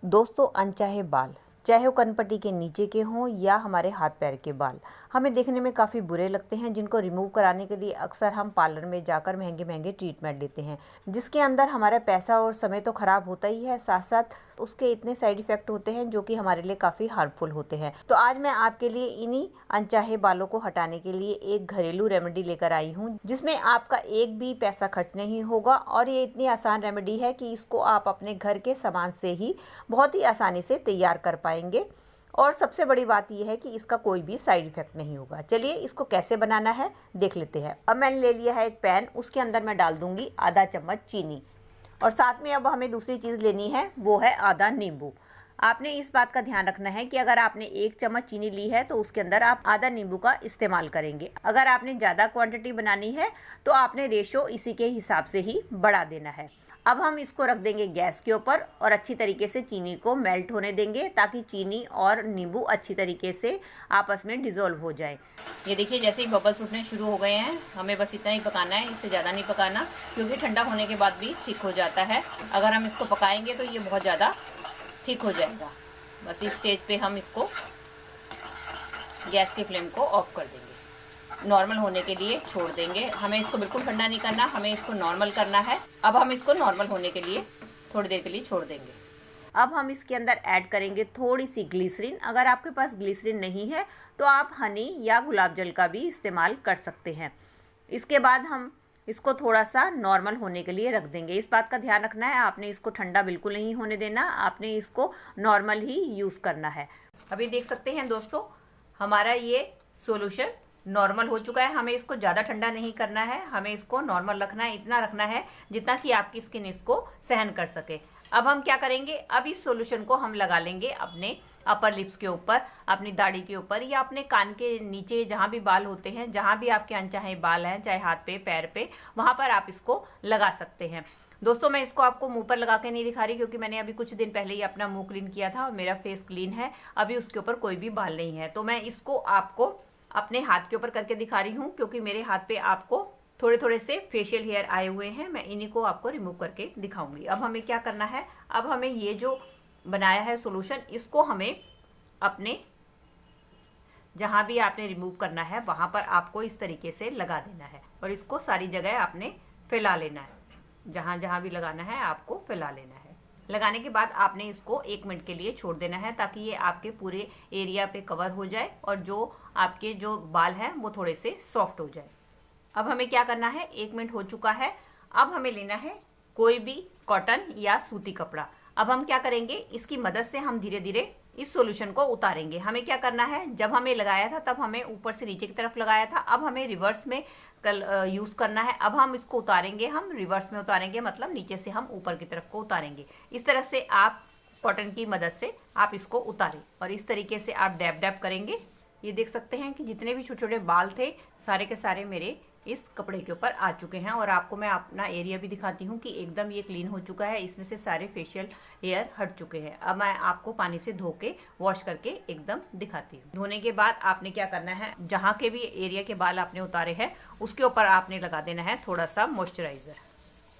दोस्तों, अनचाहे बाल, चाहे वो कनपट्टी के नीचे के हों या हमारे हाथ पैर के बाल, हमें देखने में काफ़ी बुरे लगते हैं, जिनको रिमूव कराने के लिए अक्सर हम पार्लर में जाकर महंगे महंगे ट्रीटमेंट लेते हैं, जिसके अंदर हमारा पैसा और समय तो ख़राब होता ही है, साथ साथ उसके इतने साइड इफ़ेक्ट होते हैं जो कि हमारे लिए काफ़ी हार्मफुल होते हैं। तो आज मैं आपके लिए इन्हीं अनचाहे बालों को हटाने के लिए एक घरेलू रेमेडी लेकर आई हूँ, जिसमें आपका एक भी पैसा खर्च नहीं होगा और ये इतनी आसान रेमेडी है कि इसको आप अपने घर के सामान से ही बहुत ही आसानी से तैयार कर पाएंगे। और सबसे बड़ी बात यह है कि इसका कोई भी साइड इफ़ेक्ट नहीं होगा। चलिए इसको कैसे बनाना है देख लेते हैं। अब मैंने ले लिया है एक पैन, उसके अंदर मैं डाल दूंगी आधा चम्मच चीनी और साथ में अब हमें दूसरी चीज़ लेनी है, वो है आधा नींबू। आपने इस बात का ध्यान रखना है कि अगर आपने 1 चम्मच चीनी ली है तो उसके अंदर आप आधा नींबू का इस्तेमाल करेंगे। अगर आपने ज़्यादा क्वांटिटी बनानी है तो आपने रेशो इसी के हिसाब से ही बढ़ा देना है। अब हम इसको रख देंगे गैस के ऊपर और अच्छी तरीके से चीनी को मेल्ट होने देंगे, ताकि चीनी और नींबू अच्छी तरीके से आपस में डिज़ोल्व हो जाए। ये देखिए, जैसे ही बबल्स उठने शुरू हो गए हैं, हमें बस इतना ही पकाना है, इससे ज़्यादा नहीं पकाना, क्योंकि ठंडा होने के बाद भी थिक हो जाता है। अगर हम इसको पकाएंगे तो ये बहुत ज़्यादा थिक हो जाएगा। बस इस स्टेज पे हम इसको गैस की फ्लेम को ऑफ कर देंगे, नॉर्मल होने के लिए छोड़ देंगे। हमें इसको बिल्कुल ठंडा नहीं करना, हमें इसको नॉर्मल करना है। अब हम इसको नॉर्मल होने के लिए थोड़ी देर के लिए छोड़ देंगे। अब हम इसके अंदर ऐड करेंगे थोड़ी सी ग्लिसरीन। अगर आपके पास ग्लिसरीन नहीं है तो आप हनी या गुलाब जल का भी इस्तेमाल कर सकते हैं। इसके बाद हम इसको थोड़ा सा नॉर्मल होने के लिए रख देंगे। इस बात का ध्यान रखना है, आपने इसको ठंडा बिल्कुल नहीं होने देना, आपने इसको नॉर्मल ही यूज़ करना है। अभी देख सकते हैं दोस्तों, हमारा ये सॉल्यूशन नॉर्मल हो चुका है। हमें इसको ज़्यादा ठंडा नहीं करना है, हमें इसको नॉर्मल रखना है, इतना रखना है जितना कि आपकी स्किन इसको सहन कर सके। अब हम क्या करेंगे, अब इस सॉल्यूशन को हम लगा लेंगे अपने अपर लिप्स के ऊपर, अपनी दाढ़ी के ऊपर या अपने कान के नीचे, जहाँ भी बाल होते हैं, जहाँ भी आपके अनचाहे बाल हैं, चाहे हाथ पे पैर पे, वहाँ पर आप इसको लगा सकते हैं। दोस्तों, मैं इसको आपको मुंह पर लगा के नहीं दिखा रही, क्योंकि मैंने अभी कुछ दिन पहले ही अपना मुंह क्लीन किया था और मेरा फेस क्लीन है, अभी उसके ऊपर कोई भी बाल नहीं है। तो मैं इसको आपको अपने हाथ के ऊपर करके दिखा रही हूँ, क्योंकि मेरे हाथ पे आपको थोड़े थोड़े से फेशियल हेयर आए हुए हैं, मैं इन्हीं को आपको रिमूव करके दिखाऊंगी। अब हमें क्या करना है, अब हमें ये जो बनाया है सॉल्यूशन, इसको हमें अपने जहाँ भी आपने रिमूव करना है वहाँ पर आपको इस तरीके से लगा देना है और इसको सारी जगह आपने फैला लेना है। जहाँ जहाँ भी लगाना है आपको फैला लेना है। लगाने के बाद आपने इसको 1 मिनट के लिए छोड़ देना है, ताकि ये आपके पूरे एरिया पे कवर हो जाए और जो आपके जो बाल हैं वो थोड़े से सॉफ्ट हो जाए। अब हमें क्या करना है, 1 मिनट हो चुका है। अब हमें लेना है कोई भी कॉटन या सूती कपड़ा। अब हम क्या करेंगे, इसकी मदद से हम धीरे धीरे इस सॉल्यूशन को उतारेंगे। हमें क्या करना है, जब हमें लगाया था तब हमें ऊपर से नीचे की तरफ लगाया था, अब हमें रिवर्स में यूज़ करना है। अब हम इसको उतारेंगे, हम रिवर्स में उतारेंगे, मतलब नीचे से हम ऊपर की तरफ को उतारेंगे। इस तरह से आप कॉटन की मदद से आप इसको उतारें और इस तरीके से आप डैब डैब करेंगे। ये देख सकते हैं कि जितने भी छोटे छोटे बाल थे, सारे के सारे मेरे इस कपड़े के ऊपर आ चुके हैं। और आपको मैं अपना एरिया भी दिखाती हूँ कि एकदम ये क्लीन हो चुका है, इसमें से सारे फेशियल हेयर हट चुके हैं। अब मैं आपको पानी से धो के वॉश करके एकदम दिखाती हूँ। धोने के बाद आपने क्या करना है, जहाँ के भी एरिया के बाल आपने उतारे हैं उसके ऊपर आपने लगा देना है थोड़ा सा मॉइस्चराइजर,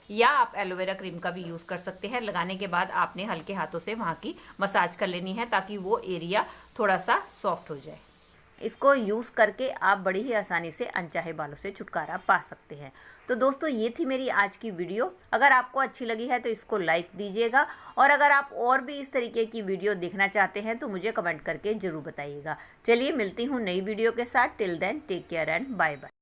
या आप एलोवेरा क्रीम का भी यूज़ कर सकते हैं। लगाने के बाद आपने हल्के हाथों से वहाँ की मसाज कर लेनी है, ताकि वो एरिया थोड़ा सा सॉफ्ट हो जाए। इसको यूज़ करके आप बड़ी ही आसानी से अनचाहे बालों से छुटकारा पा सकते हैं। तो दोस्तों, ये थी मेरी आज की वीडियो। अगर आपको अच्छी लगी है तो इसको लाइक दीजिएगा, और अगर आप और भी इस तरीके की वीडियो देखना चाहते हैं तो मुझे कमेंट करके ज़रूर बताइएगा। चलिए मिलती हूँ नई वीडियो के साथ। Till then take care and bye bye.